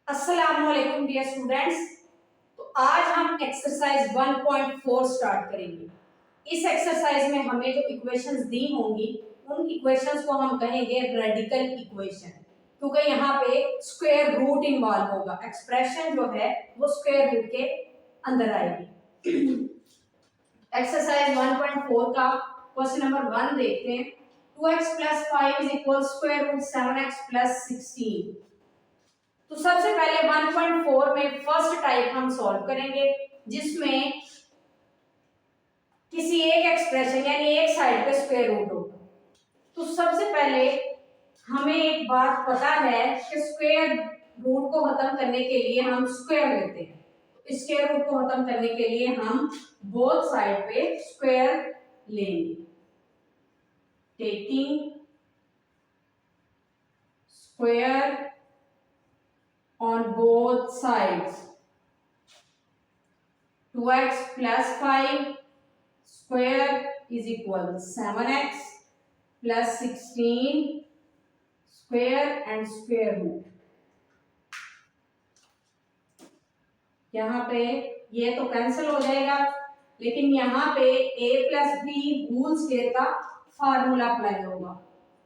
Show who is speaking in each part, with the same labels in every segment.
Speaker 1: अस्सलामुअलैकुम dear students. तो आज हम एक्सरसाइज 1.4 स्टार्ट करेंगे। इस एक्सरसाइज में हमें जो इक्वेशंस दी होंगी उन इक्वेशंस को हम कहेंगे रेडिकल इक्वेशन, क्योंकि यहाँ पे स्क्वायर रूट इन्वॉल्व होगा। एक्सप्रेशन जो है वो स्क्वायर रूट के अंदर आएगी। एक्सरसाइज 1.4 का क्वेश्चन नंबर 1 देखते हैं। 2x + 5 = square root 7x + 16। तो सबसे पहले 1.4 में फर्स्ट टाइप हम सॉल्व करेंगे, जिसमें किसी एक एक्सप्रेशन यानी एक साइड पे स्क्वायर रूट होगा। तो सबसे पहले हमें एक बात पता है कि स्क्वायर रूट को खत्म करने के लिए हम स्क्वायर लेते हैं। तो स्क्वायर रूट को खत्म करने के लिए हम बोथ साइड पे स्क्वायर लेंगे। Taking square on both sides, 2x + 5 square = 7x + 16 square and square root। यहाँ पे ये तो कैंसिल हो जाएगा, लेकिन यहाँ पे a + b होल स्क्वायर का फार्मूला अप्लाई होगा।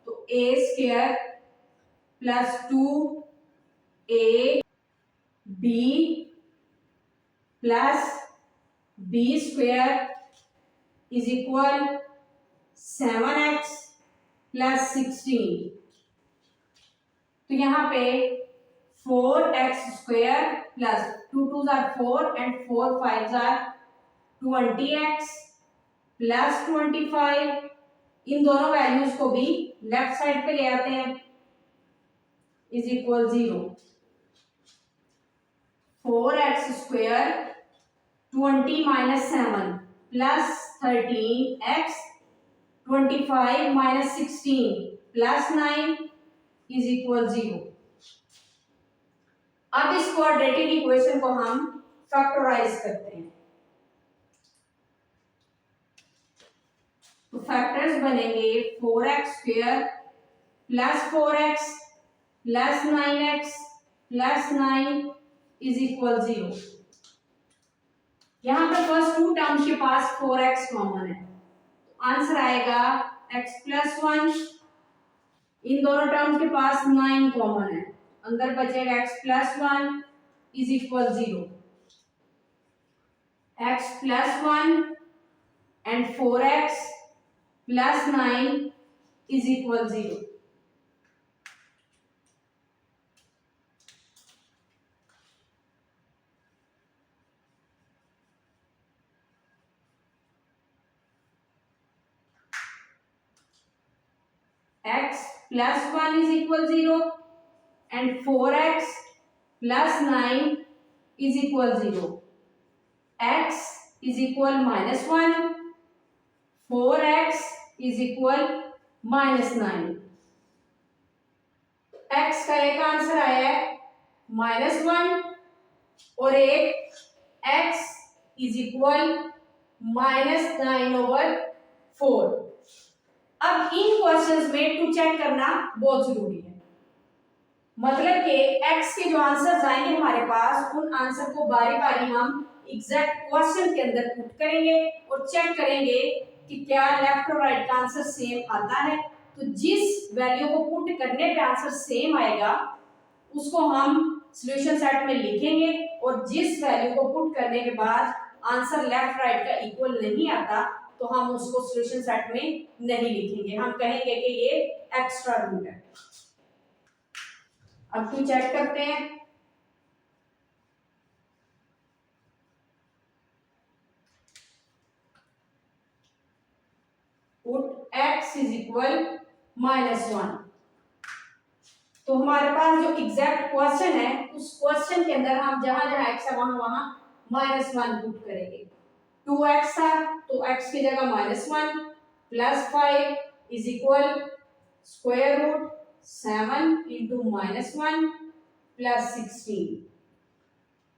Speaker 1: तो a² + 2ab plus b² = 7x + 16। तो यहाँ पे 4x² plus 2 2s are 4 and 4 5s are 20x plus 25। इन दोनों वैल्यूज को भी लेफ्ट साइड पे ले आते हैं = 0। 4x² 20 - 7 plus 13x 25 - 16 plus 9 = 0। अब इस क्वाड्रेटिक इक्वेशन को हम फैक्टराइज करते हैं। तो फैक्टर्स बनेंगे 4x² plus 4x plus 9x plus 9 = 0। यहाँ पे फर्स्ट टू टर्म्स के पास 4x कॉमन है, तो आंसर आएगा x + 1। इन दोनों टर्म्स के पास 9 कॉमन है, अंदर बचेगा x + 1 = 0। x + 1 and 4x plus 9 = 0। x + 1 = 0 and 4x plus 9 = 0। x = -1, 4x = -9। x का एक आंसर आया है -1 और एक x = -9/4। अब इन क्वेश्चंस में टू चेक करना बहुत जरूरी है, मतलब कि x के जो आंसर्स आएंगे हमारे पास, उन आंसर को बारी बारी हम एग्जैक्ट क्वेश्चन के अंदर पुट करेंगे और चेक करेंगे कि क्या लेफ्ट और राइट का आंसर सेम आता है। तो जिस वैल्यू को पुट करने पे आंसर सेम आएगा उसको हम सॉल्यूशन सेट में लिखेंगे, और जिस वैल्यू को पुट करने के बाद आंसर लेफ्ट राइट का इक्वल नहीं आता तो हम उसको सॉल्यूशन सेट में नहीं लिखेंगे, हम कहेंगे कि ये एक्स्ट्रा रूट है। अब टू चेक करते हैं। Put x = -1। तो हमारे पास जो एग्जैक्ट क्वेश्चन है उस क्वेश्चन के अंदर हम जहां जहां x है वहां -1 पुट करेंगे। 2x था तो x की जगह -1 plus 5 = √7 into -1 plus 16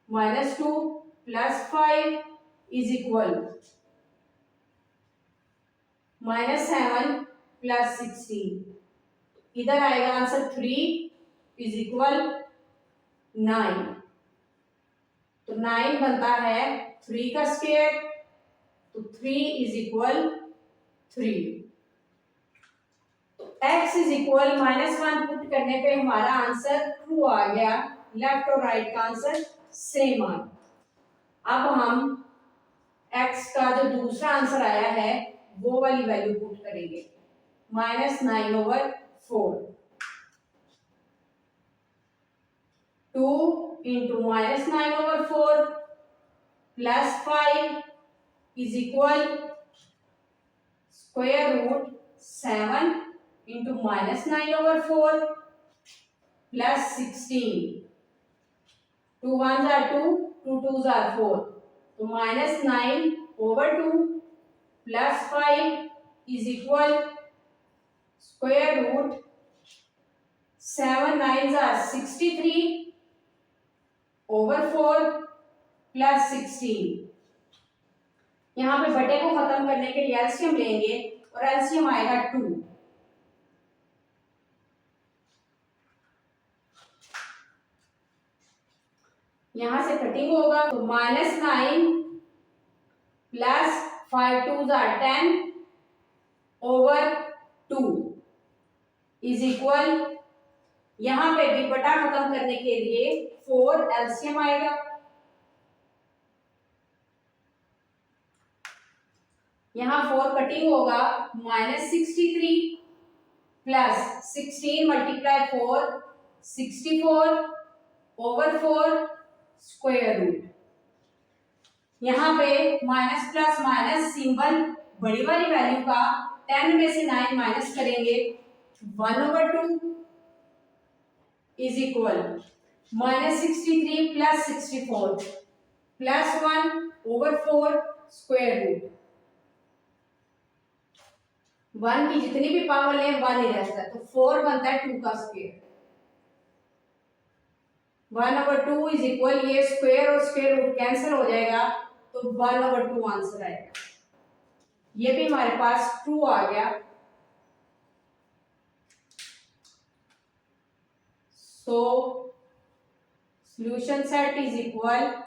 Speaker 1: -2 plus 5 -7 plus 16। इधर आएगा आंसर 3 = 9, तो 9 बनता है 3 का स्क्वायर, तो 3 इज इक्वल 3। तो x इज इक्वल -1 पुट करने पे हमारा आंसर ट्रू आ गया, लेफ्ट और राइट का आंसर सेम आ गया। अब हम x का जो दूसरा आंसर आया है वो वाली वैल्यू पुट करेंगे, -9/4। 2 इंटू -9/4 प्लस 5 is equal square root 7 into -9/4 plus 16। 2 1s are 2, 2 2s are 4, तो -9/2 plus 5 is equal square root 7 9s are 63 over 4 plus 16। यहाँ पे बटे को खत्म करने के लिए एलसीएम लेंगे और एलसीएम आएगा 2। यहां से कटिंग होगा तो -9 plus 5 2s are 10 over 2 is equal, यहां पे भी बटा खत्म करने के लिए 4 एलसीएम आएगा। यहाँ 4 कटिंग होगा, -63 plus 16 multiply 4 64 over 4 square root. यहाँ पे माइनस प्लस माइनस सिंबल बड़ी वाली वैल्यू का 10 में से 9 माइनस करेंगे, 1/2 is equal -63 plus 64 plus 1 over 4 square root. 1 की जितनी भी पावर ले 1 ही रहता है, तो 4 बनता है 2 का स्क्वायर। 1/2 इज इक्वल, ये स्क्वायर और स्क्वायर रूट कैंसिल हो जाएगा, तो 1/2 आंसर आएगा। ये भी हमारे पास ट्रू आ गया। So solution set is equal,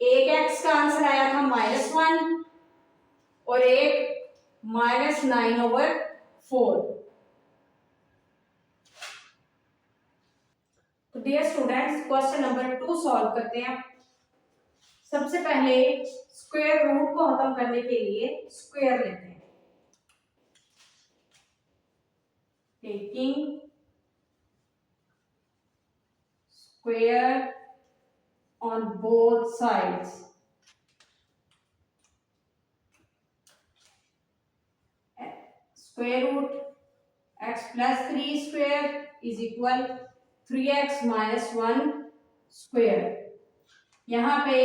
Speaker 1: एक x का आंसर आया था -1 और एक -9/4। तो dear students, question number 2 solve करते हैं। सबसे पहले स्क्वायर रूट को खत्म करने के लिए स्क्वायर लेते हैं। Taking square on both sides, square root x plus 3 square is equal 3x minus 1 square. यहाँ पे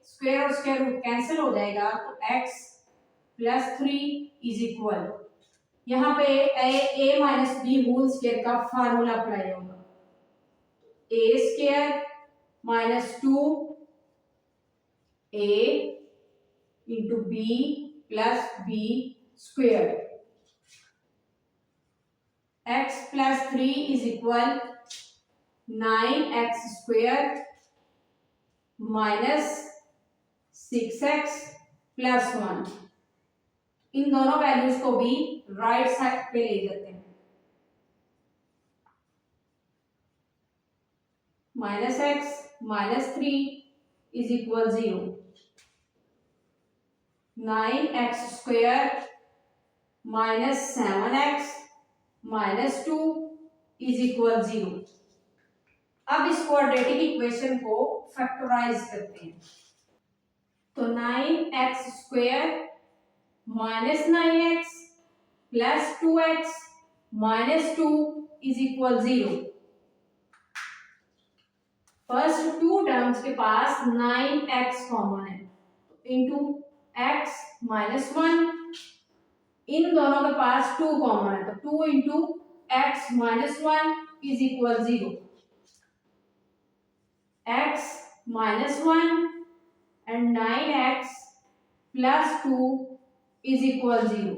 Speaker 1: स्क्वायर और स्क्वायर रूट कैंसिल हो जाएगा, तो x प्लस 3 इज इक्वल, यहाँ पे a minus B whole square का फार्मूला अप्लाई होगा, a square minus 2a into B plus B square. x plus 3 is equal 9x square minus 6x plus 1। इन दोनों values को भी राइट साइड पे ले जाते हैं। -x minus 3 is equal 0। 9x square minus 7x minus 2 is equal 0। अब इस क्वाड्रेटिक इक्वेशन को फैक्टराइज करते हैं, तो 9x square minus 9x plus 2x minus 2 is equal 0। First two terms के पास 9x कॉमन है, इंटू x माइनस 1, इन दोनों के पास 2 कॉमन है, तो 2 into x minus 1 is equal 0। x minus 1 and 9x plus 2 is equal 0.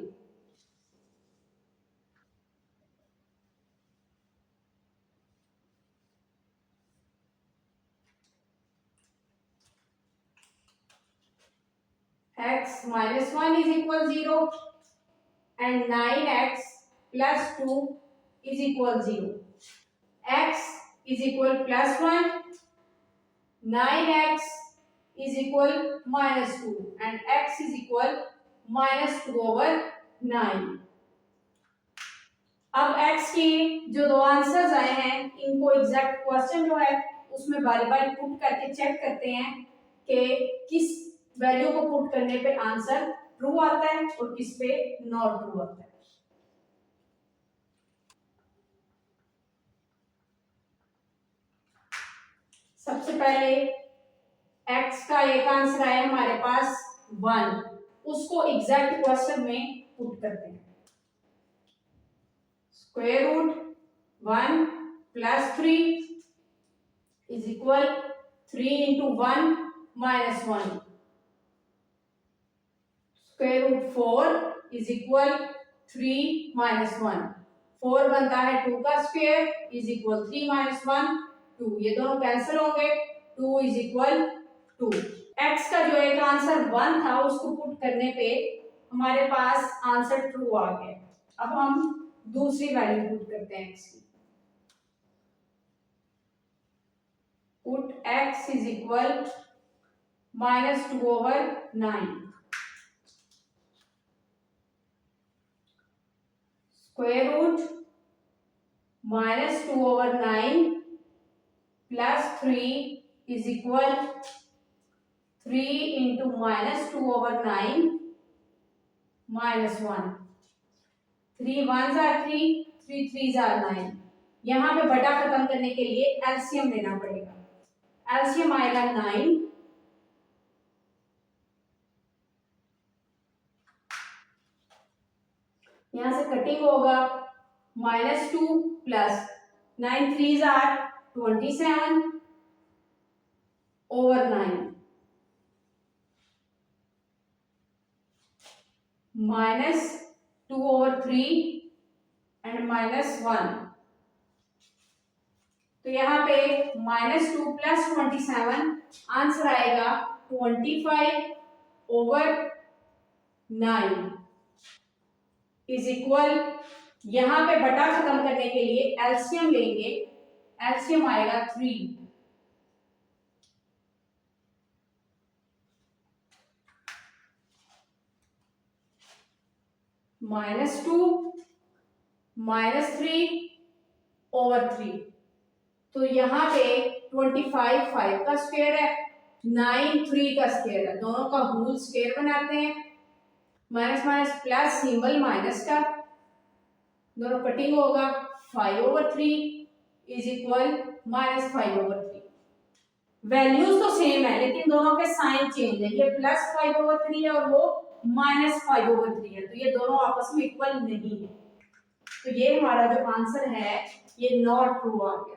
Speaker 1: x minus 1 is equal 0 and 9x plus 2 is equal 0. X is equal plus 1, 9x is equal minus 2 and x is equal minus 2 over 9. अब x के जो दो answers आए हैं इनको exact question जो है उसमें बारी बारी पुट करके चेक करते हैं कि किस वैल्यू को पुट करने पे आंसर ट्रू आता है और किस पे नॉट ट्रू आता है। सबसे पहले x का एक आंसर आया हमारे पास 1, उसको एग्जैक्ट क्वेश्चन में पुट करते हैं। Square root 1 plus 3 is equal 3 into 1 minus 1. Square root 4 is equal 3 minus 1. 4 बनता है 2 का स्क्वायर is equal 3 minus 1 2. ये दोनों कैंसिल होंगे 2 is equal 2. x का जो एक आंसर 1 था उसको पुट करने पे हमारे पास आंसर ट्रू आ गया। अब हम दूसरी वैल्यू पुट करते हैं x की। Put x is equal minus 2 over 9. Square root minus 2 over 9 plus 3 is equal 3 into minus 2 over 9 minus 1. 3 1s are 3, 3 3s are 9. यहाँ पे बटा खत्म करने के लिए एलसीएम लेना पड़ेगा। एलसीएम आएगा 9, यहां से कटिंग होगा minus 2 plus 9 3s are 27 over 9 minus 2 over 3 and minus 1। तो यहाँ पे माइनस 2 प्लस 27 आंसर आएगा 25 over 9 इज इक्वल, यहाँ पे बटा खत्म करने के लिए एलसीएम लेंगे, एलसीएम आएगा 3। माइनस 2 माइनस 3 ओवर 3, तो यहाँ पे 25 5 का स्क्वायर है, 9 3 का स्क्वायर है, दोनों का होल स्क्वायर बनाते हैं। Minus minus plus symbol minus का, दोनों कटिंग होगा 5 over 3 is equal minus 5 over 3। Values तो सेम है लेकिन दोनों के साइन चेंज है, ये प्लस 5 over 3 है और वो माइनस 5 over 3 है, तो ये दोनों आपस में इक्वल नहीं है, तो ये हमारा जो आंसर है ये नॉट ट्रू आ गया।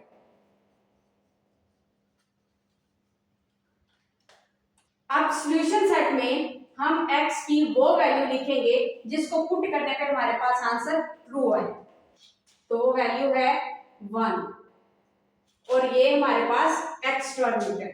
Speaker 1: अब सॉल्यूशन सेट में हम x की वो वैल्यू लिखेंगे जिसको पुट करने पे हमारे पास आंसर ट्रू आए, तो वो वैल्यू है 1 और ये हमारे पास एक्स्ट्रा रूट है।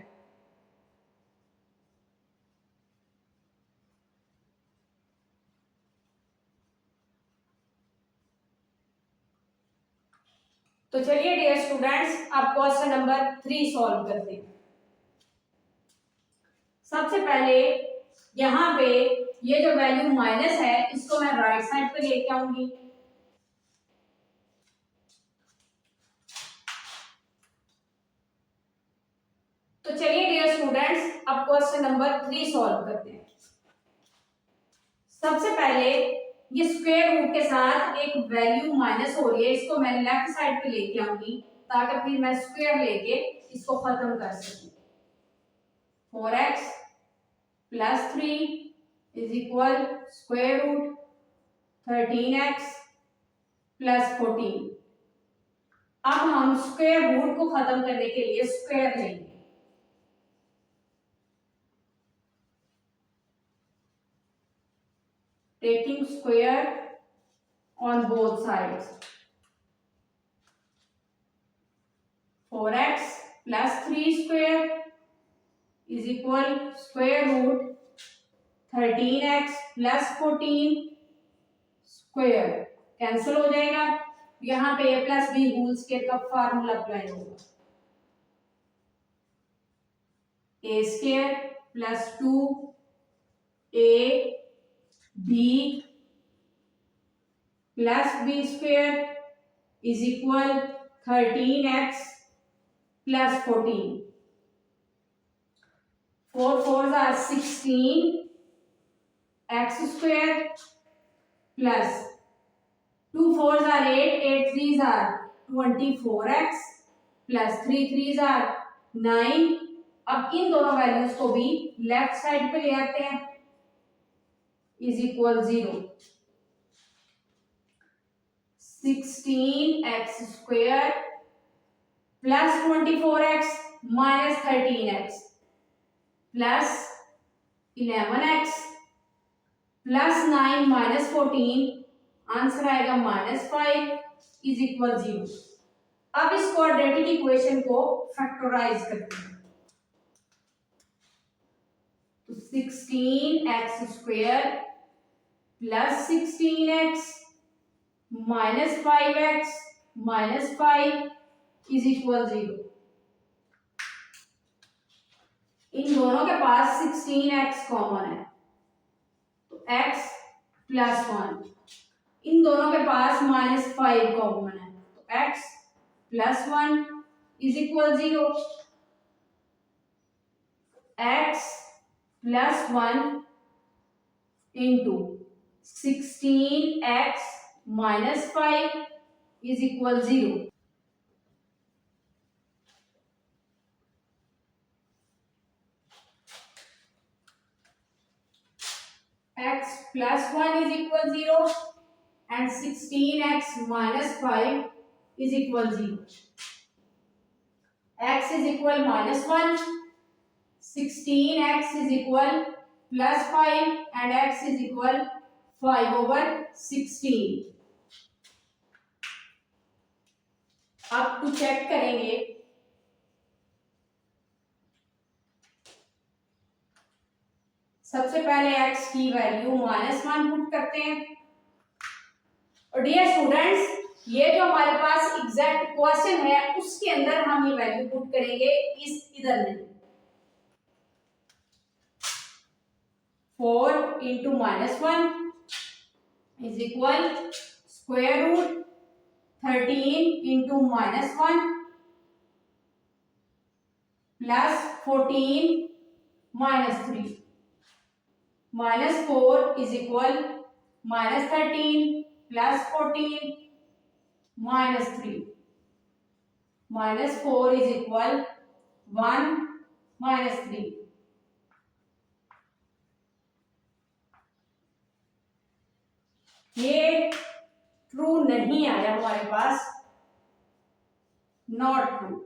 Speaker 1: तो चलिए डियर स्टूडेंट्स अब क्वेश्चन नंबर 3 सॉल्व करते हैं। सबसे पहले यहाँ पे ये जो वैल्यू माइनस है इसको मैं राइट साइड पे लेके आऊंगी, तो चलिए डियर स्टूडेंट्स अब क्वेश्चन नंबर 3 सॉल्व करते हैं। सबसे पहले ये स्क्वायर रूट के साथ एक वैल्यू माइनस हो रही है, इसको मैं लेफ्ट साइड पे लेके आऊंगी ताकि फिर मैं स्क्वायर लेके इसको खत्म कर सकूं। 4x plus 3 is equal square root 13x plus 14। अब हम स्क्वायर रूट को खत्म करने के लिए स्क्वायर लेंगे, taking square on both sides। 4x plus 3 square is equal square root 13x plus 14 square cancel हो जाएगा। यहाँ पे a plus B whole square का फार्मूला अप्लाई होगा। a square plus 2a b plus B square is equal 13x plus 14। 4 4s are 16 x square plus 2 4s are 8 8 3s are 24x plus 3 3s are 9। अब इन दोनों values को भी left side पे ले आते हैं is equal 0। 16x square plus 24x minus 13x plus 11x plus 9 minus 14 answer आएगा -5 इज इक्वल 0। अब इस क्वाड्रेटिक इक्वेशन को फैक्टराइज करते हैं तो 16x square plus 16x minus 5x minus 5 is equal 0। इन दोनों के पास 16x कॉमन है तो x प्लस 1। इन दोनों के पास -5 कॉमन है तो x plus 1 is equal 0। x plus 1 into 16x minus 5 is equal 0। x plus 1 is equal 0 and 16x minus 5 is equal 0. x is equal minus 1, 16x is equal plus 5 and x is equal 5 over 16. अब to check करेंगे सबसे पहले x की value -1 put करते हैं और dear students ये जो हमारे पास एग्जैक्ट क्वेश्चन है उसके अंदर हम ये वैल्यू पुट करेंगे इधर नहीं। 4 into -1 is equal square root 13 into -1 plus 14 -3 -4 is equal -13 plus 14 -3 -4 is equal 1 -3। ये ट्रू नहीं आया हमारे पास, नॉट ट्रू।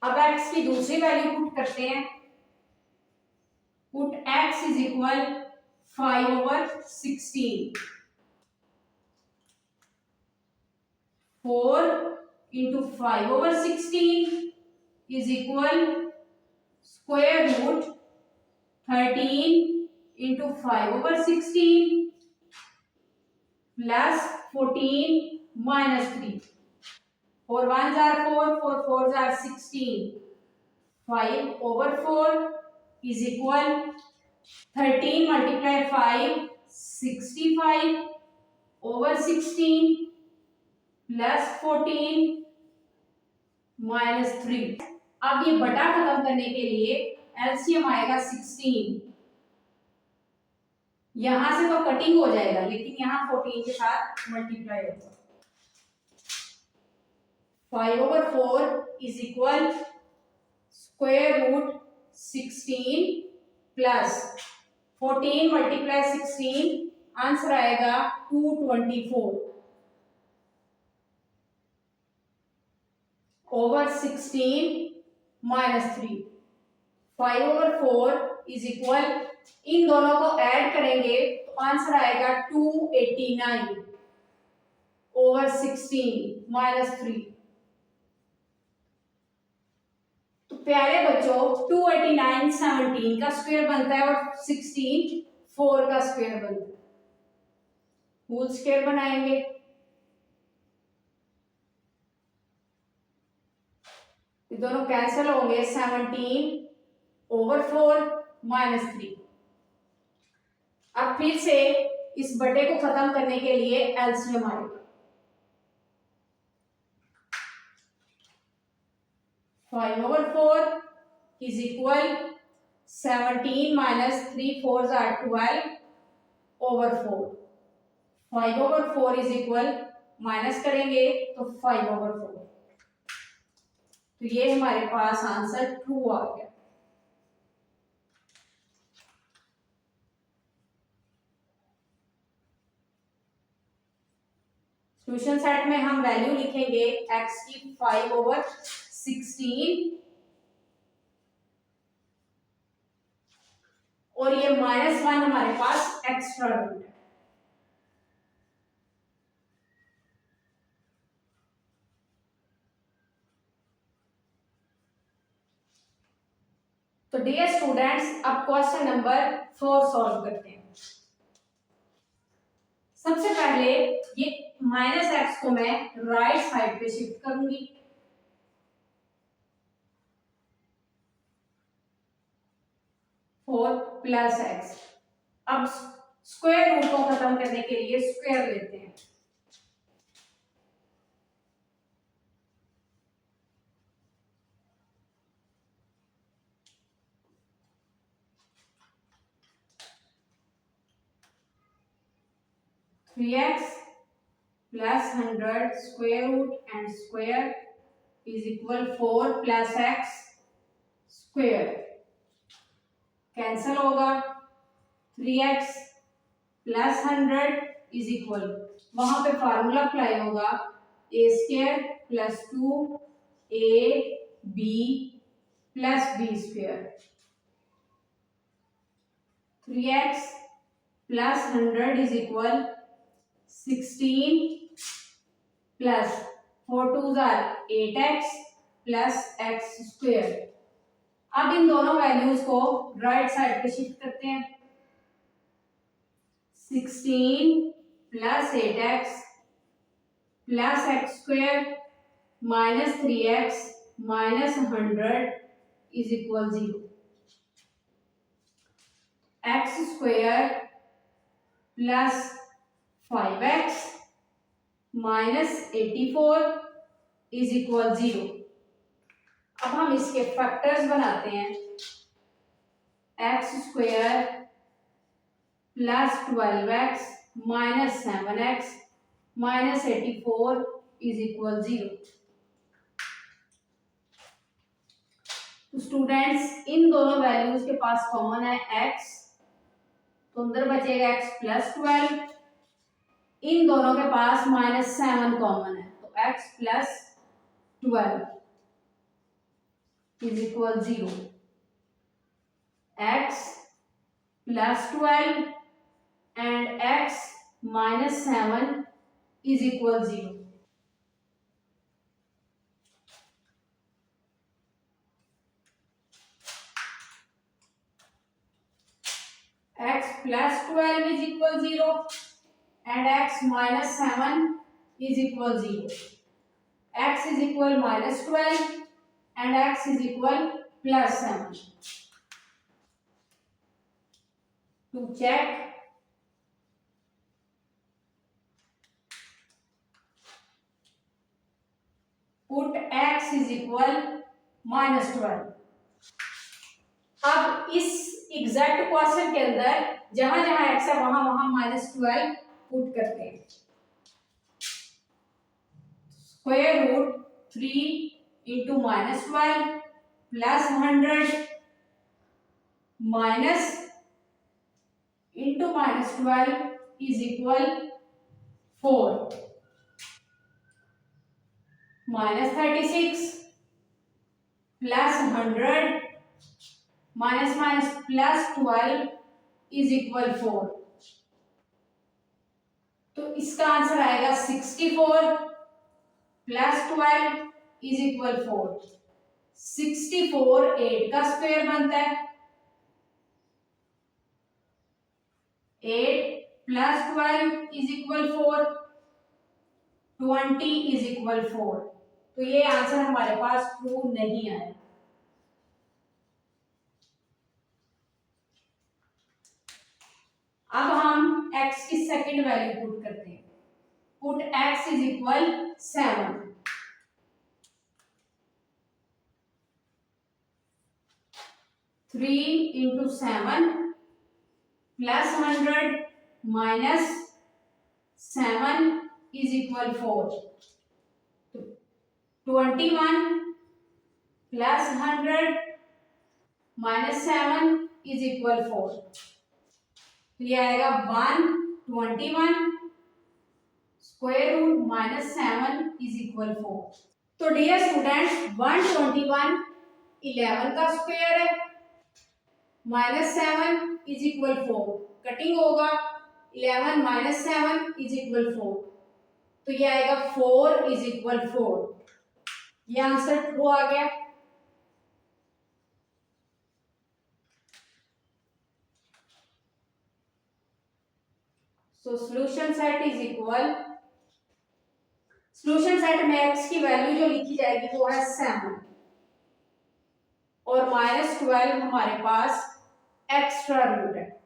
Speaker 1: अब x की दूसरी वैल्यू पुट करते हैं। Put x is equal 5 over 16। 4 into 5 over 16 is equal square root 13 into 5 over 16 plus 14 minus 3। 4 1s are 4, 4 4s are 16। 5 over 4 is equal 13 multiply 5 65 over 16 plus 14 minus 3। अब ये बटा खत्म करने के लिए एलसीएम आएगा 16। यहां से तो कटिंग हो जाएगा लेकिन यहाँ 14 के साथ मल्टीप्लाई होगा। 5 over 4 is equal square root 16 plus 14 multiply 16 answer आएगा 224 over 16 minus 3। 5 over 4 is equal, इन दोनों को ऐड करेंगे तो आंसर आएगा 289 over 16 minus 3। प्यारे बच्चों 289 17 का स्क्वायर बनता है और 16 4 का स्क्वायर बनता है। होल स्क्वायर बनाएंगे। ये दोनों कैंसिल होंगे। 17/4 -3। अब फिर से इस बटे को खत्म करने के लिए एलसीएम आएगा। 5/4 is equal 17 minus 3 4s are 12/4। 5/4 is equal minus करेंगे तो 5/4। तो ये हमारे पास आंसर ट्रू आ गया। सॉल्यूशन सेट में हम वैल्यू लिखेंगे x की 5/16 और ये -1 हमारे पास एक्स्ट्रा रूट है। तो डियर स्टूडेंट्स अब क्वेश्चन नंबर 4 सॉल्व करते हैं। सबसे पहले ये -x को मैं राइट साइड पे शिफ्ट करूंगी। Four plus X. अब स्क्वायर रूट को खत्म करने के लिए स्क्वायर लेते हैं। Three X plus 100 square root and square is equal 4 plus X square. Cancel होगा। 3x प्लस 100 इज इक्वल, वहां पे फार्मूला अप्लाई होगा A square plus 2ab plus b square. 3x plus 100 is equal 16 plus 4 2s are 8x plus x square. अब इन दोनों values को right side पे shift करते हैं। 16 plus 8x plus x square minus 3x minus 100 is equal 0। x square plus 5x minus 84 is equal 0। अब हम इसके फैक्टर्स बनाते हैं। x square plus 12x minus 7x minus 84 is equal 0। तो स्टूडेंट्स इन दोनों वैल्यूज के पास कॉमन है x, तो अंदर बचेगा x प्लस 12। इन दोनों के पास -7 कॉमन है, तो x plus 12 is equal 0। x plus 12 and x minus 7 is equal 0. X plus 12 is equal 0 and x minus 7 is equal 0. X is equal minus 12 and x is equal plus 7. To check, put x is equal minus 12. अब इस exact question के अंदर जहां जहां x है वहां वहां -12 put करते हैं। Square root 3 into -12 plus 100 minus into -12 is equal 4 -36 plus 100 minus minus plus 12 is equal 4। तो इसका आंसर आएगा 64 प्लस 12 इज इक्वल 4। 64 8 का स्क्वायर बनता है, 8 plus 12 is equal 4, 20 is equal 4। तो ये आंसर हमारे पास ट्रू नहीं आया। अब हम x की सेकंड वैल्यू पुट करते हैं। Put x is equal 7, 3 into 7 plus 100 minus 7 is equal 4, 21 plus 100 minus 7 is equal 4। तो ये आएगा 121 square root minus 7 is equal 4। तो डियर स्टूडेंट्स 121 11 का स्क्वायर है, माइनस 7 इज इक्वल 4, कटिंग होगा 11 माइनस 7 इज इक्वल 4। तो ये आएगा 4 इज इक्वल 4। ये आंसर ट्रू आ गया। So solution set is equal, solution set में x की वैल्यू जो लिखी जाएगी वो है 7 और -12 हमारे पास एक्स्ट्रा रूट है।